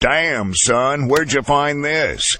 Damn, son, where'd you find this?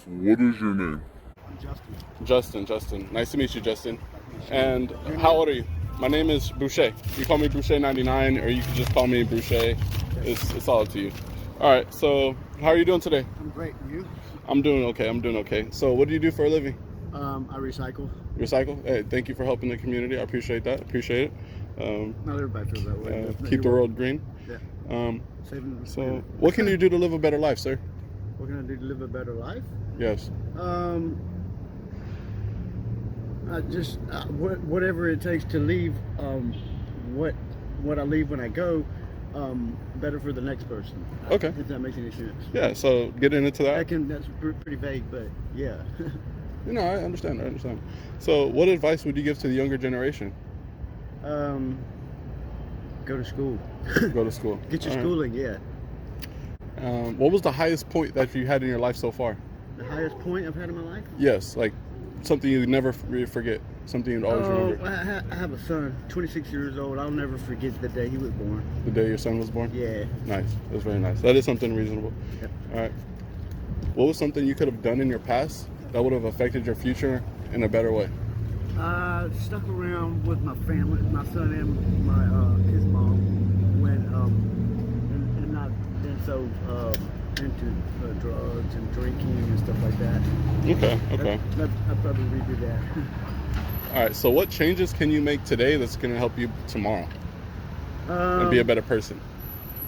What is your name? I'm Justin. Justin. Nice to meet you, Justin. And how old are you? My name is Boucher. You call me Boucher99, or you can just call me Boucher. It's all up to you. All right, so how are you doing today? I'm great. And you? I'm doing okay. So what do you do for a living? I recycle. Recycle? Hey, thank you for helping the community. I appreciate that. Appreciate it. Not everybody feels that way. Keep the world green. Yeah. So what can you do to live a better life, sir? What can I do to live a better life? Yes. I just whatever it takes to leave what I leave when I go better for the next person. Okay. If that makes any sense. Yeah. So getting into that. That's pretty vague, but yeah. You know, I understand. So what advice would you give to the younger generation? Go to school. Go to school. Get your schooling. Yeah. What was the highest point that you had in your life so far? The highest point I've had in my life? Yes, like something you never forget, something you'd always remember. I have a son, 26 years old. I'll never forget the day he was born. The day your son was born? Yeah. Nice. That's very nice. That is something reasonable. Yep. All right. What was something you could have done in your past that would have affected your future in a better way? Stuck around with my family, my son and my his mom, when and not been so into drugs and drinking and stuff like that. Okay. I'd probably redo that. All right. So what changes can you make today that's going to help you tomorrow and be a better person?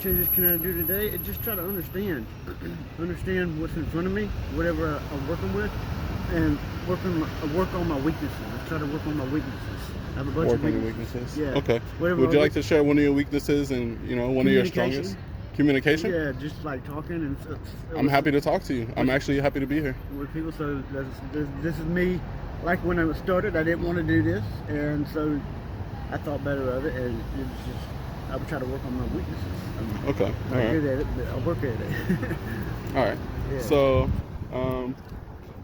Changes can I do today? Just try to understand what's in front of me, whatever I'm working with, and work on my weaknesses. I try to work on my weaknesses. I have a bunch of weaknesses. Yeah. Okay. Would you like to share one of your weaknesses and one of your strongest? Communication? Yeah, just like talking and stuff. I'm happy to talk to you. I'm actually happy to be here. With people, so this is me. Like when I started, I didn't want to do this, and so I thought better of it, and it was just I would try to work on my weaknesses. Okay. I'm not good at it, but I'll work at it. All right. Yeah. So,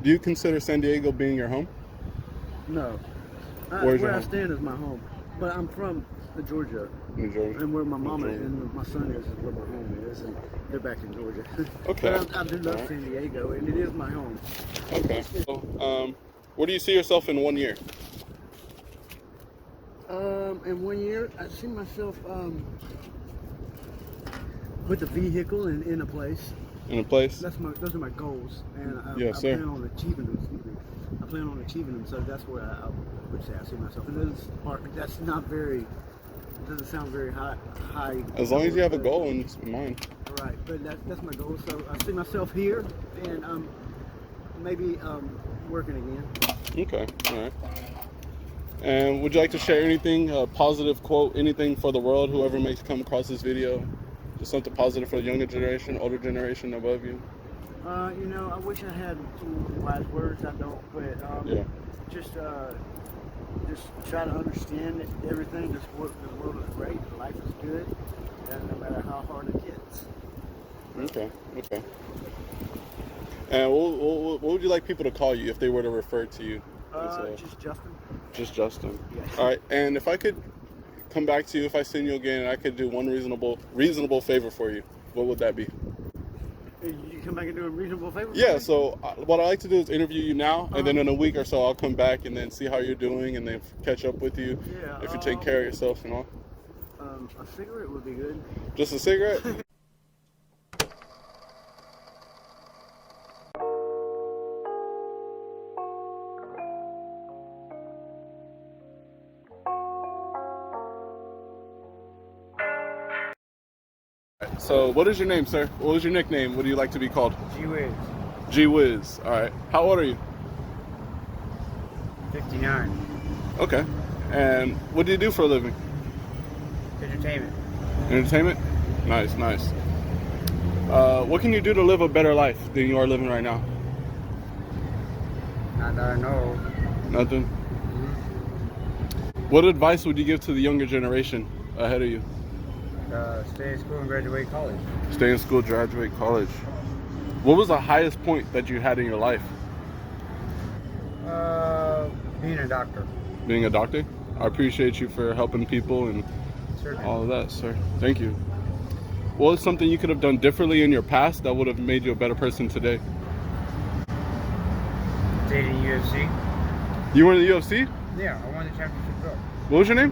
do you consider San Diego being your home? No. Where I stand is my home, but I'm from Georgia. New Georgia. And where my mama and my son is where my home is, and they're back in Georgia. Okay. But I do love San Diego, and it is my home. Okay. So, where do you see yourself in 1 year? In 1 year, I see myself with a vehicle and in a place. In a place? Those are my goals, and I sir. plan on achieving them. Excuse me. I plan on achieving them, so that's where I would say I see myself. And that's not very. It doesn't sound very high. As long as you have a goal in mind. Right, but that's my goal. So I see myself here, and maybe working again. Okay. All right. And would you like to share anything, a positive quote, anything for the world, whoever may come across this video? Just something positive for the younger generation, older generation above you? I wish I had some wise words. I don't, but just try to understand everything. The world is great. Life is good, and no matter how hard it gets. Okay. And what would you like people to call you if they were to refer to you? Just Justin. Just Justin. Yes. All right. And if I could come back to you, if I seen you again, and I could do one reasonable favor for you, what would that be? You come back and do a reasonable favor? Yeah. So what I like to do is interview you now, and then in a week or so, I'll come back and then see how you're doing, and then catch up with you. Yeah. If you take care of yourself and all. A cigarette would be good. Just a cigarette? So, what is your name, sir? What was your nickname? What do you like to be called? G-Whiz. G-Whiz. All right. How old are you? 59. Okay. And what do you do for a living? Entertainment. Entertainment? Nice, nice. What can you do to live a better life than you are living right now? Not that I know. Nothing? What advice would you give to the younger generation ahead of you? Stay in school and graduate college. Stay in school, graduate college. What was the highest point that you had in your life? Being a doctor. Being a doctor? I appreciate you for helping people and Certainly. all of that, sir. Thank you. What was something you could have done differently in your past that would have made you a better person today? Dating UFC. You were in the UFC? Yeah, I won the championship belt. What was your name?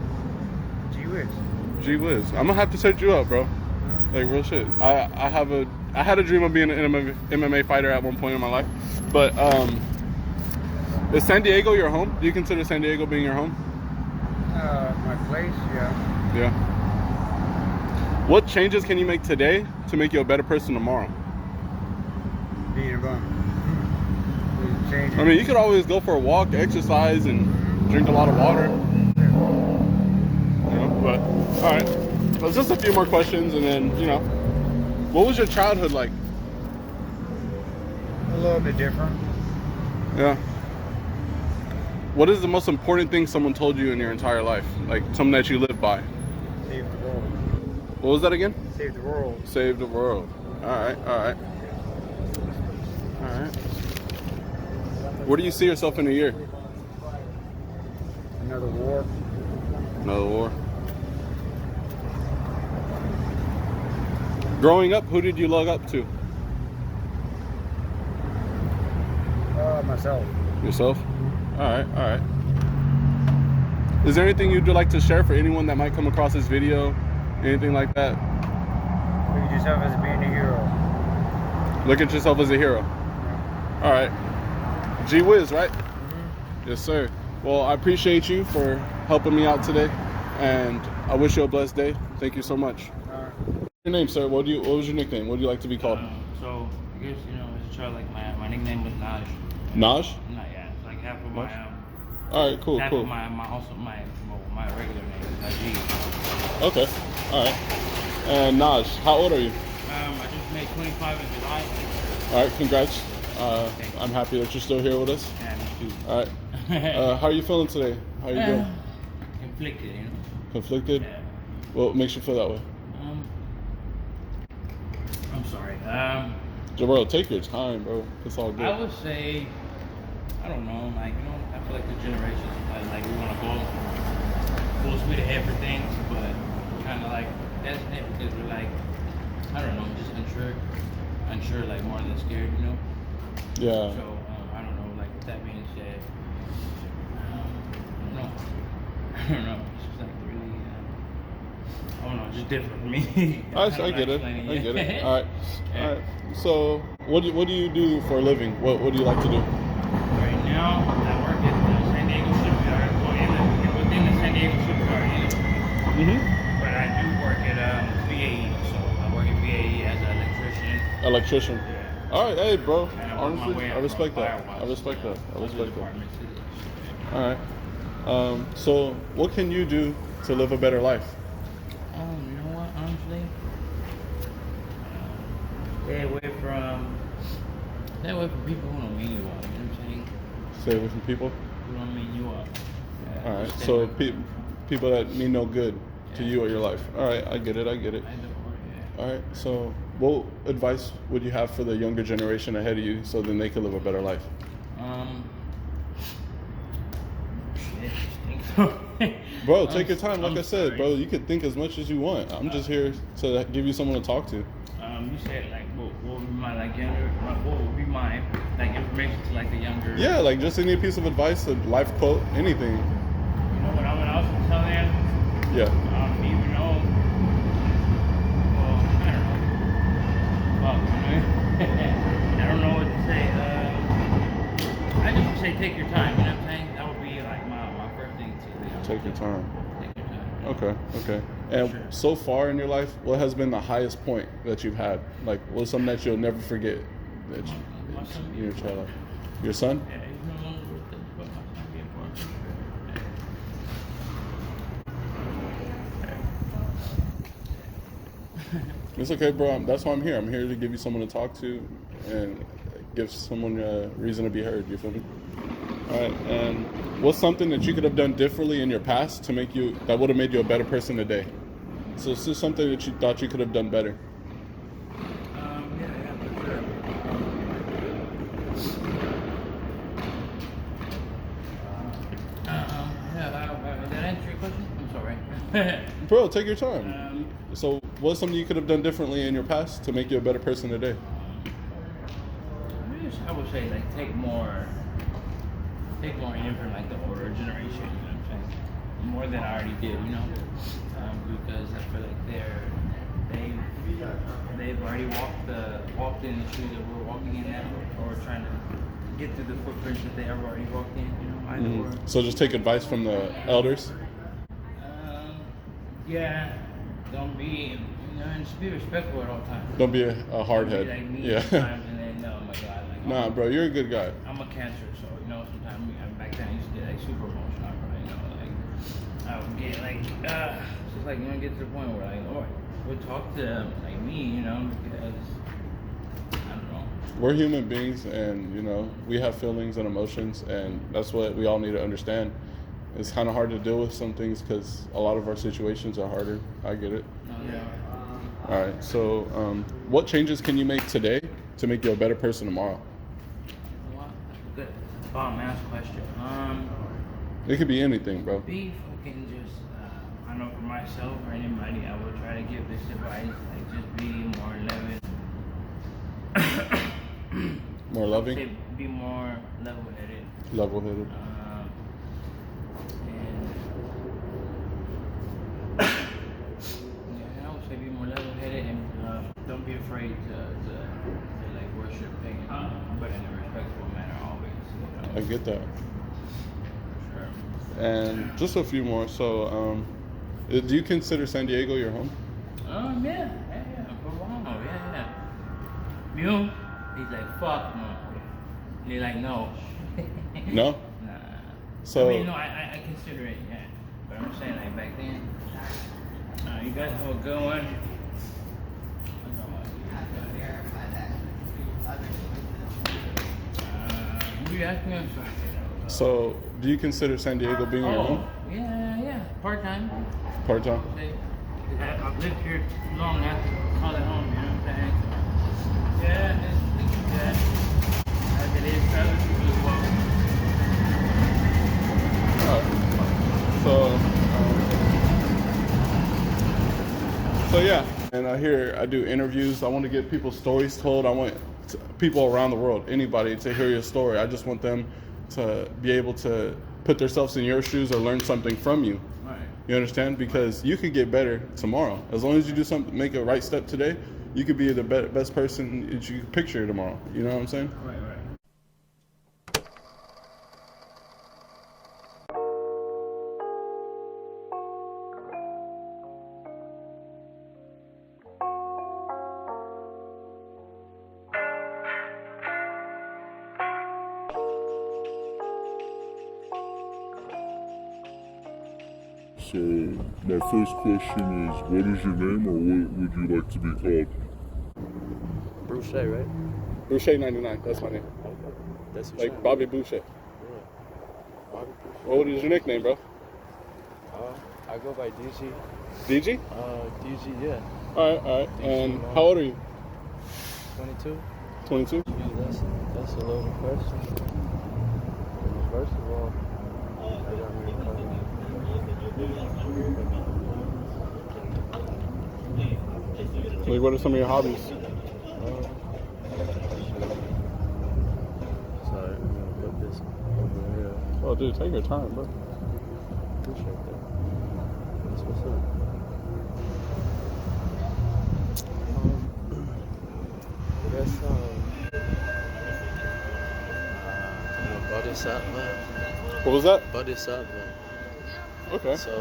G-Whiz. G-Whiz. I'm gonna have to search you up, bro. Like real shit. I had a dream of being an MMA fighter at one point in my life. But is San Diego your home? Do you consider San Diego being your home? My place, yeah. Yeah. What changes can you make today to make you a better person tomorrow? Being a bum. I mean, you could always go for a walk, exercise, and drink a lot of water. You know, but all right. Well, just a few more questions, and then what was your childhood like? A little bit different. Yeah. What is the most important thing someone told you in your entire life? Like something that you live by? Save the world. What was that again? Save the world. Save the world. All right, all right. All right. Where do you see yourself in a year? Another war. Another war. Growing up, who did you look up to? Myself. Yourself? All right, all right. Is there anything you'd like to share for anyone that might come across this video? Anything like that? Look at yourself as being a hero. Look at yourself as a hero. All right. G-Whiz, right? Yes, sir. Well, I appreciate you for helping me out today, and I wish you a blessed day. Thank you so much. Your name, sir? What was your nickname? What do you like to be called? So I guess as a child, like my nickname was Nash. Nash? Not yeah, it's like half of my All right, cool, half cool. of my regular name is G. Okay, all right. And Nash, how old are you? I just made 25 in July. All right, congrats. I'm happy that you're still here with us. Yeah, me too. All right. How are you feeling today? How are you doing? Conflicted, Conflicted? Yeah. What makes you feel that way? I'm sorry. Bro, take your time, bro. It's all good. I would say, I don't know, like, I feel like the generation sometimes, like, we want to go full speed ahead for things, but kind of like, that's it because we're like, I don't know, just unsure, like, more than scared, Yeah. So, I don't know, like, with that being said, I don't know, it's just like really, I don't know, just different for me. I get it. I get it. All right. All right. So, what do you do for a living? What do you like to do? Right now, I work at the San Diego shipyard, within the San Diego shipyard, But I do work at VAE, so I work at VAE as an electrician. Electrician. Yeah. All right, hey, bro. And I work my Honestly, way I up respect from that. firewatch, I respect that. I other respect that. departments to this. All right. So, what can you do to live a better life? You know what? Honestly, stay away from people who don't mean you well. You know what I'm saying? Stay away from people. Who don't mean you well. Yeah, All right. just stay So, away from people that mean no good to you or your life. All right, I get it. I get it. yeah. All right. So, what advice would you have for the younger generation ahead of you so then they could live a better life? Bro, take your time. Like I said, bro, you could think as much as you want. I'm just here to give you someone to talk to. You said like what would be my what would be my like information to like the younger? Yeah, like just any piece of advice, a life quote, anything. You know what I would also tell them? Yeah. Even though, well, I don't know. Well, I don't know what to say. I just would say take your time. You know what I'm saying? That would be like my first thing to. Take your time. Take your time. Okay. And so far in your life, what has been the highest point that you've had? Like, what's something that you'll never forget that in your child life? Your son? Yeah, he's no longer with us, but my son being born. It's okay, bro. That's why I'm here. I'm here to give you someone to talk to and give someone a reason to be heard. You feel me? All right. And what's something that you could have done differently in your past to make you that would have made you a better person today? So this is something that you thought you could have done better. Yeah, for sure. Did I answer your question? I'm sorry. Bro, take your time. So what's something you could have done differently in your past to make you a better person today? I would say like take more in from like the older generation, you know what I'm saying? More than I already did, you know? Because I feel like they've already walked in the shoes that we're walking in now, or trying to get through the footprints that they have already walked in, you know, either or. So just take advice from the elders? Yeah, don't be, and just be respectful at all times. Don't be a hardhead. Like me Yeah. sometimes, and then, oh my God. Like, Nah, bro, you're a good guy. I'm a cancer, so, sometimes back then I used to get like super emotional, like I would get like, just like, get to the point where like, oh, we'll talk to them like me, because, I don't know. We're human beings, and, we have feelings and emotions, and that's what we all need to understand. It's kind of hard to deal with some things because a lot of our situations are harder. I get it. Oh, yeah. All right, so what changes can you make today to make you a better person tomorrow? Well, that's a good bomb-ass question. It could be anything, bro. Be fucking just, I know for myself or anybody, I would try to give this advice, like just be more loving. More loving? Say be more level-headed. Level-headed. I would say be more level-headed and don't be afraid to like worship pagan, but in a respectful manner always. I get that. Sure. And just a few more. So, do you consider San Diego your home? Yeah. For a while, yeah. You? He's like, fuck no. And he's like, no. No? Nah. So, I consider it, yeah. But I'm saying, like, back then, you guys have a good one. What are you asking me? I'm sorry. so, do you consider San Diego being your home? Yeah. Part-time. Part-time? I've lived here too long now to call it home, you know what I'm saying? Yeah, it's good. As it is for other people as well. So yeah, and I do interviews. I want to get people's stories told. I want people around the world, anybody, to hear your story. I just want them to be able to put themselves in your shoes or learn something from you. Right. You understand? Because you could get better tomorrow. As long as you do something, make a right step today, you could be the best person that you could picture tomorrow. You know what I'm saying? Right. So, my first question is, what is your name, or what would you like to be called? Boucher, right? Boucher 99, that's my name. Okay. That's your Like name. Bobby Boucher. Yeah. Bobby Boucher. What is your nickname, bro? I go by DG. DG? DG, yeah. Alright. DG, And man. how old are you? 22. 22? That's a loaded question. First of all, I got me a cousin. Like, what are some of your hobbies? Sorry, I'm gonna put this over here. Oh, dude, take your time, bro. Appreciate that. That's what's up. That's Bodhisattva. What was that? Bodhisattva. Okay. So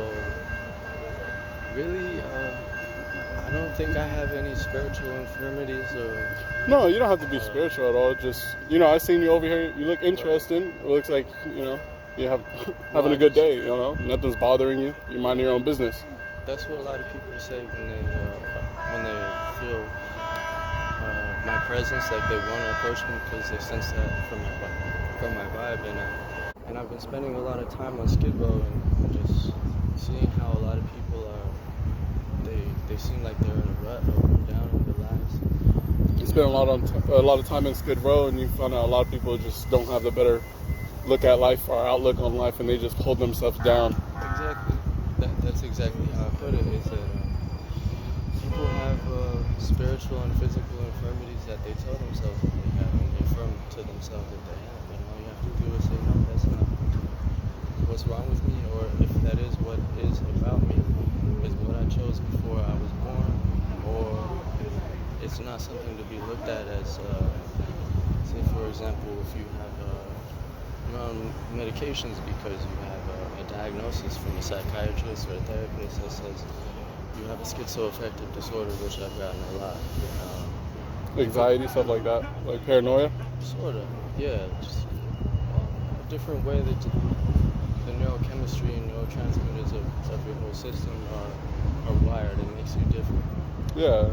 Really, I don't think I have any spiritual infirmities or. No, you don't have to be spiritual at all. Just, I seen you over here. You look interesting. It looks like, you have having a good day, Nothing's bothering you. You're minding your own business. That's what a lot of people say when they feel my presence, like they want to approach me because they sense that from my vibe. And I've been spending a lot of time on Skid Row and just seeing how a lot of people they seem like they're in a rut or down in their lives. You spend a lot of time in Skid Row, and you find out a lot of people just don't have the better look at life or outlook on life, and they just hold themselves down. Exactly. That's exactly how I put it. Is that people have spiritual and physical infirmities that they tell themselves that they have, and they affirm to themselves that they have. And all you have to do is say, no, that's not what's wrong with me, or if that is what is about me, is what I chose before I was born, or it's not something to be looked at as, say for example, if you have you're on medications because you have a diagnosis from a psychiatrist or a therapist that says you have a schizoaffective disorder, which I've gotten a lot. Anxiety, stuff like that, like paranoia? Sort of, yeah. Just a different way that the neurochemistry and neurotransmitters of your whole system are wired. It makes you different. Yeah.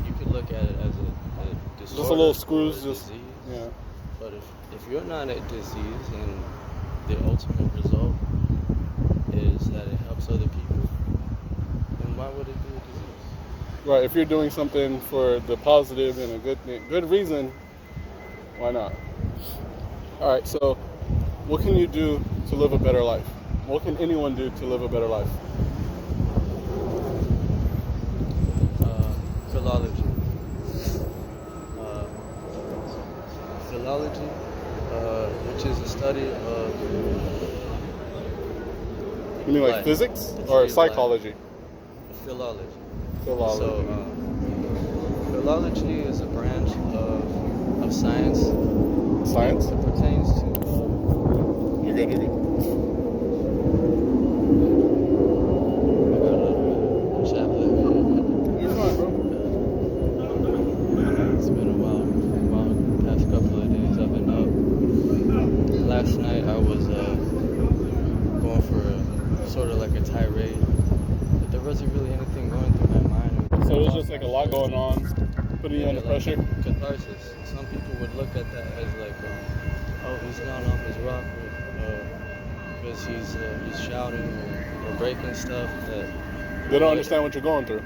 You could look at it as a disorder. Just a little screws, disease. Yeah. But if you're not a disease and the ultimate result is that it helps other people, then why would it be a disease? Right. If you're doing something for the positive and a good reason, why not? All right. So, what can you do to live a better life? What can anyone do to live a better life? Philology. Philology, which is the study of. You mean like life. physics or psychology? Philology. Philology. So, philology is a branch of science. Science? It pertains to. You're good. I got a little chaplet. You're fine, bro. It's been a while. The past couple of days I've been up. Last night I was going for a sort of like a tirade, but there wasn't really anything going through my mind. So there's just like a lot going on, putting you under pressure. Catharsis. Some people would look at that as like, oh, he's not off his rock because he's shouting or breaking stuff that. They don't understand what you're going through.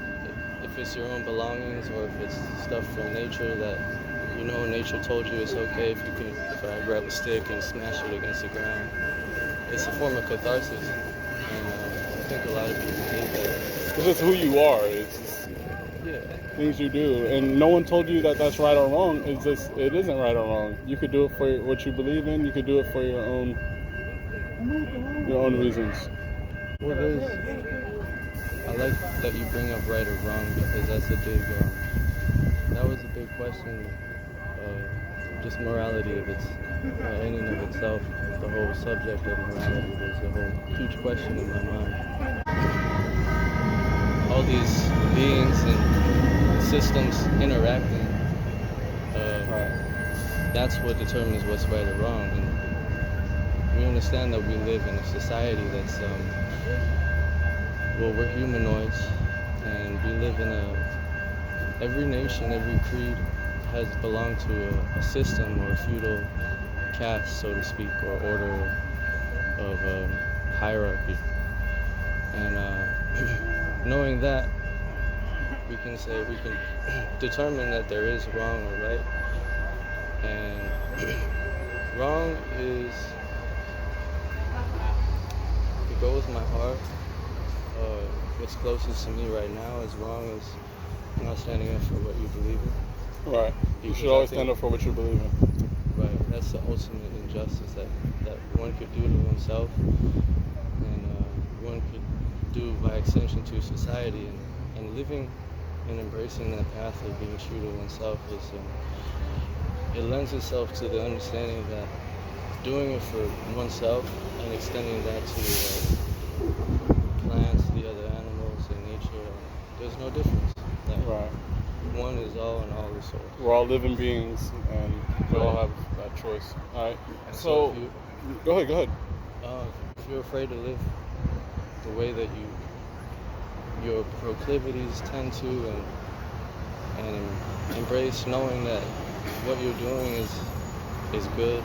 If it's your own belongings or if it's stuff from nature that nature told you it's okay if I grab a stick and smash it against the ground. It's a form of catharsis, and I think a lot of people think that. It's just who you are. It's just things you do, and no one told you that that's right or wrong. It's just it isn't right or wrong. You could do it for what you believe in. You could do it for your own reasons. Well, I like that you bring up right or wrong because that's a big. That was a big question. Just morality of its in and of itself. The whole subject of morality was a whole huge question in my mind. All these beings and systems interacting. That's what determines what's right or wrong. And we understand that we live in a society that's we're humanoids, and we live in every nation, every creed has belonged to a system or a feudal caste, so to speak, or order of hierarchy. And knowing that, we can determine that there is wrong or right. And wrong is, to go with my heart, what's closest to me right now is wrong is not standing up for what you believe in. Right. You should always stand up for what you believe in. Right. That's the ultimate injustice that one could do to oneself, and one could do by extension to society. And living and embracing that path of being true to oneself it lends itself to the understanding that doing it for oneself and extending that to plants, the other animals, and nature there's no difference. Like, Right. one is all and all is soul. We're all living beings, and we all have that choice. All right. And So, if you, go ahead. if you're afraid to live the way that your proclivities tend to, and embrace knowing that what you're doing is good,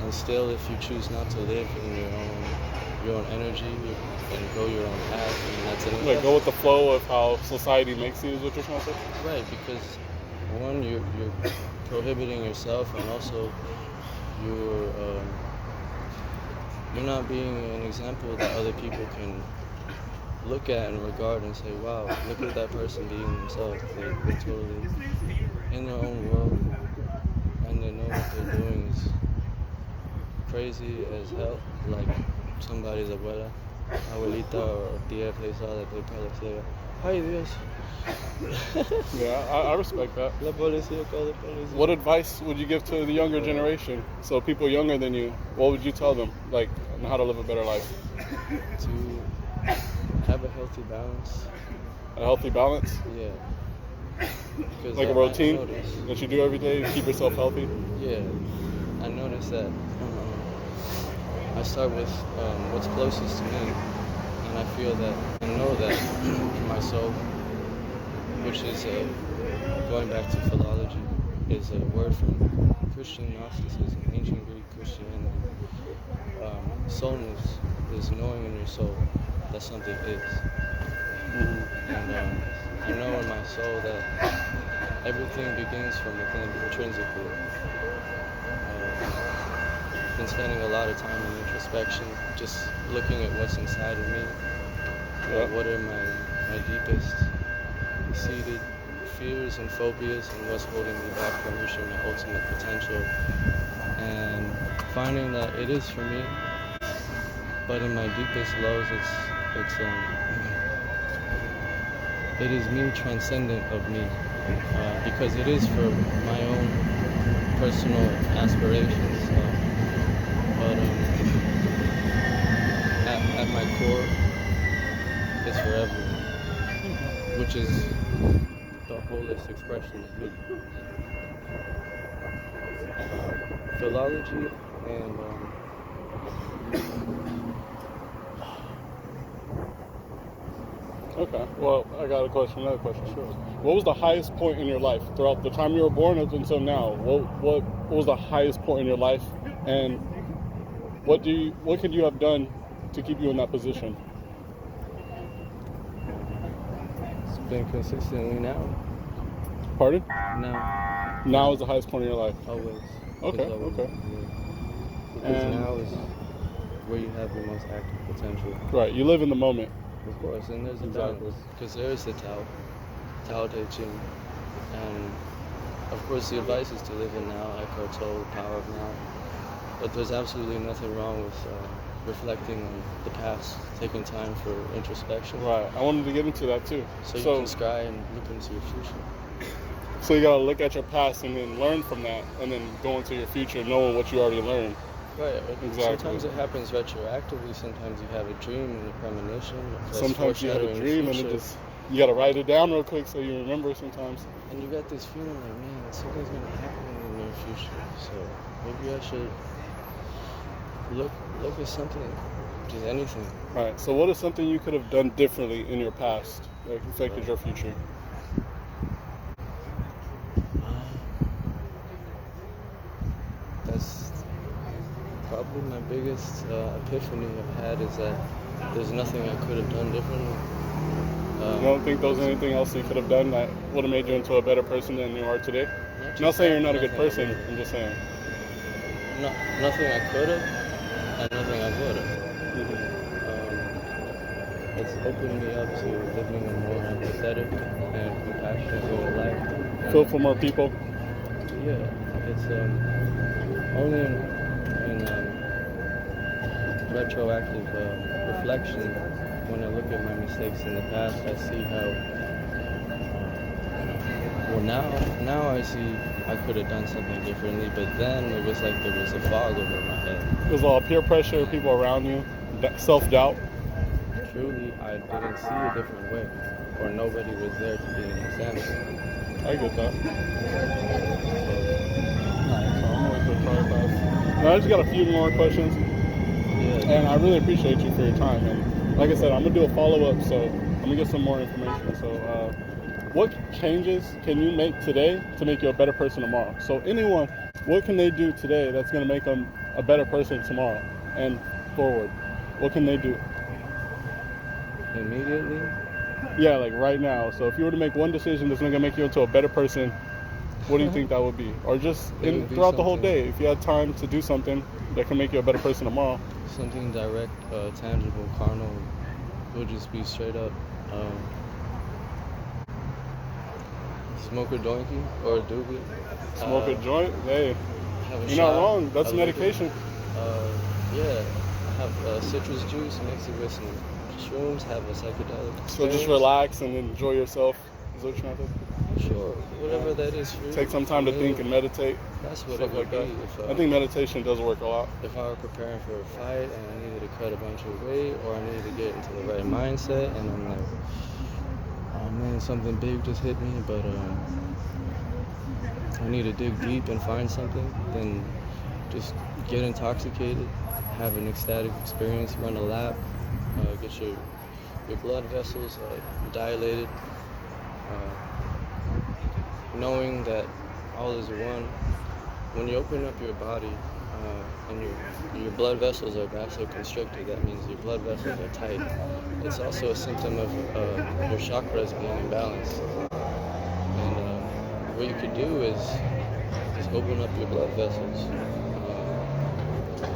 and still, if you choose not to live in your own energy and go your own path, and that's it. Like, go with the flow of how society makes you, is what you're trying to say? Right, because one, you're prohibiting yourself, and also you're not being an example that other people can look at and regard and say, wow, look at that person being themselves. They're totally in their own world, and they know what they're doing is crazy as hell. Like somebody's abuelita or tía, if they saw that, they'd probably say, ay Dios. Yeah, I respect that. La policía, call the police. What advice would you give to the younger generation? So people younger than you, what would you tell them, like, on how to live a better life? To have a healthy balance. A healthy balance? Yeah. Because Like a routine that you do every day to keep yourself healthy? Yeah. I noticed that I start with what's closest to me, and I feel that, I know that my soul, which is, going back to philology, is a word from Christian Gnosticism, ancient Greek Christianity. Soulness is knowing in your soul that something is. And I know in my soul that everything begins from within intrinsically. I've been spending a lot of time in introspection, just looking at what's inside of me. What are my deepest seated fears and phobias, and what's holding me back from reaching my ultimate potential, and finding that it is for me, but in my deepest lows, it is me transcendent of me, because it is for my own personal aspirations, but at my core, it's for everyone, which is the wholest expression of me. Philology and Okay, well, I got another question. Sure. What was the highest point in your life throughout the time you were born up until now? What was the highest point in your life, and what could you have done to keep you in that position? it's been consistently now. Pardon? Now. Now is the highest point in your life. Always. Okay, Always. okay. Yeah. Because now is where you have the most active potential. Right, you live in the moment. Of course, and there's a balance. Because there is the Tao Te Ching. And of course the advice is to live in now, Eckhart Tolle, power of now. But there's absolutely nothing wrong with reflecting on the past, taking time for introspection. Right, I wanted to get into that too. So you can scry and look into your future. So you gotta look at your past and then learn from that, and then go into your future knowing what you already learned. Right. Exactly. Sometimes it happens retroactively. Sometimes you have a dream and a premonition. Sometimes you have a dream and you gotta write it down real quick so you remember sometimes. And you got this feeling like, man, something's gonna happen in the near future. So maybe I should look at something, just anything. Right. So what is something you could have done differently in your past that affected your future? That's probably my biggest epiphany I've had, is that there's nothing I could have done differently. You don't think there's anything else you could have done that would have made you into a better person than you are today? I'm not saying you're not a good person, I'm just saying. Nothing I could have, and nothing I would have. It's opened me up to living a more empathetic and compassionate way of life. Feel for more people? Yeah, it's only in retroactive reflection, when I look at my mistakes in the past, I see how, now I see I could have done something differently, but then it was like there was a fog over my head. There's a lot of peer pressure, people around you, self-doubt. truly I didn't see a different way, or nobody was there to be an example. I get that. Alright, so I'm gonna wait for the car pass. Now, I just got a few more questions, Yeah. and I really appreciate you for your time. And like I said, I'm gonna do a follow-up, so I'm gonna get some more information. So, what changes can you make today to make you a better person tomorrow? So anyone, what can they do today that's gonna make them a better person tomorrow and forward? What can they do? Immediately, Yeah, like right now. So if you were to make one decision that's gonna make you into a better person, what do you think that would be? Or just It would be throughout the whole something- day, if you had time to do something that can make you a better person tomorrow. something direct, tangible, carnal, would just be straight up smoke a doinky or a doobie. Smoke a joint? Hey, Have a you're shot, not wrong. That's a liquor. medication. Yeah, have citrus juice, mix it with some shrooms, have a psychedelic So just experience. relax and enjoy yourself. Is what you're trying to do? Sure, whatever that is for you. Take some time to For think me, and meditate. That's what Stuff it would like be. that. I think meditation does work a lot. If I were preparing for a fight and I needed to cut a bunch of weight, or I needed to get into the right mindset, and I'm like, oh man, something big just hit me, but I need to dig deep and find something, then just get intoxicated, have an ecstatic experience, run a lap, get your blood vessels dilated, knowing that all is one. When you open up your body and your blood vessels are vasoconstricted, that means your blood vessels are tight. It's also a symptom of your chakras being imbalanced. And what you could do is just open up your blood vessels.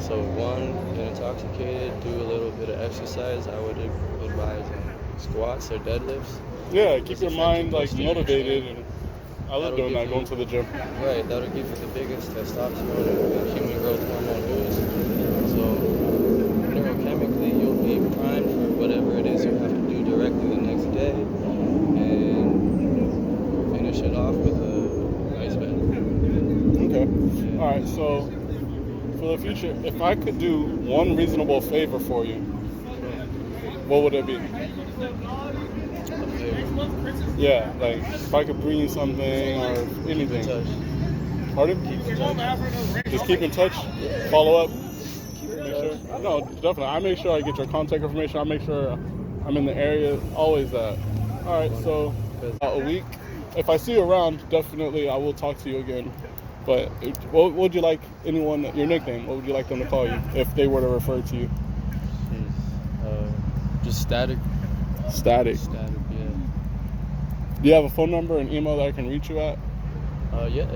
So one, get intoxicated, do a little bit of exercise. I would advise squats or deadlifts. Yeah, keep your mind like motivated. And I love That'll doing that, give going you- to the gym. Right, that'll give you the biggest testosterone and human growth hormone boost. So neurochemically, you'll be primed for whatever it is you have to do directly the next day, and finish it off with a nice bed. Okay. All right. So for the future, if I could do one reasonable favor for you, what would it be? Okay. Yeah, like if I could bring you something or anything. Touch. Pardon? Keep in touch. Just keep in touch. Follow up. Keep in Make touch. sure. No, definitely. I make sure I get your contact information. I make sure I'm in the area. Always that. All right. So a week. If I see you around, definitely I will talk to you again. But what would you like anyone? Your nickname? What would you like them to call you if they were to refer to you? Just static. Static. Static, yeah. Do you have a phone number and email that I can reach you at? Yeah.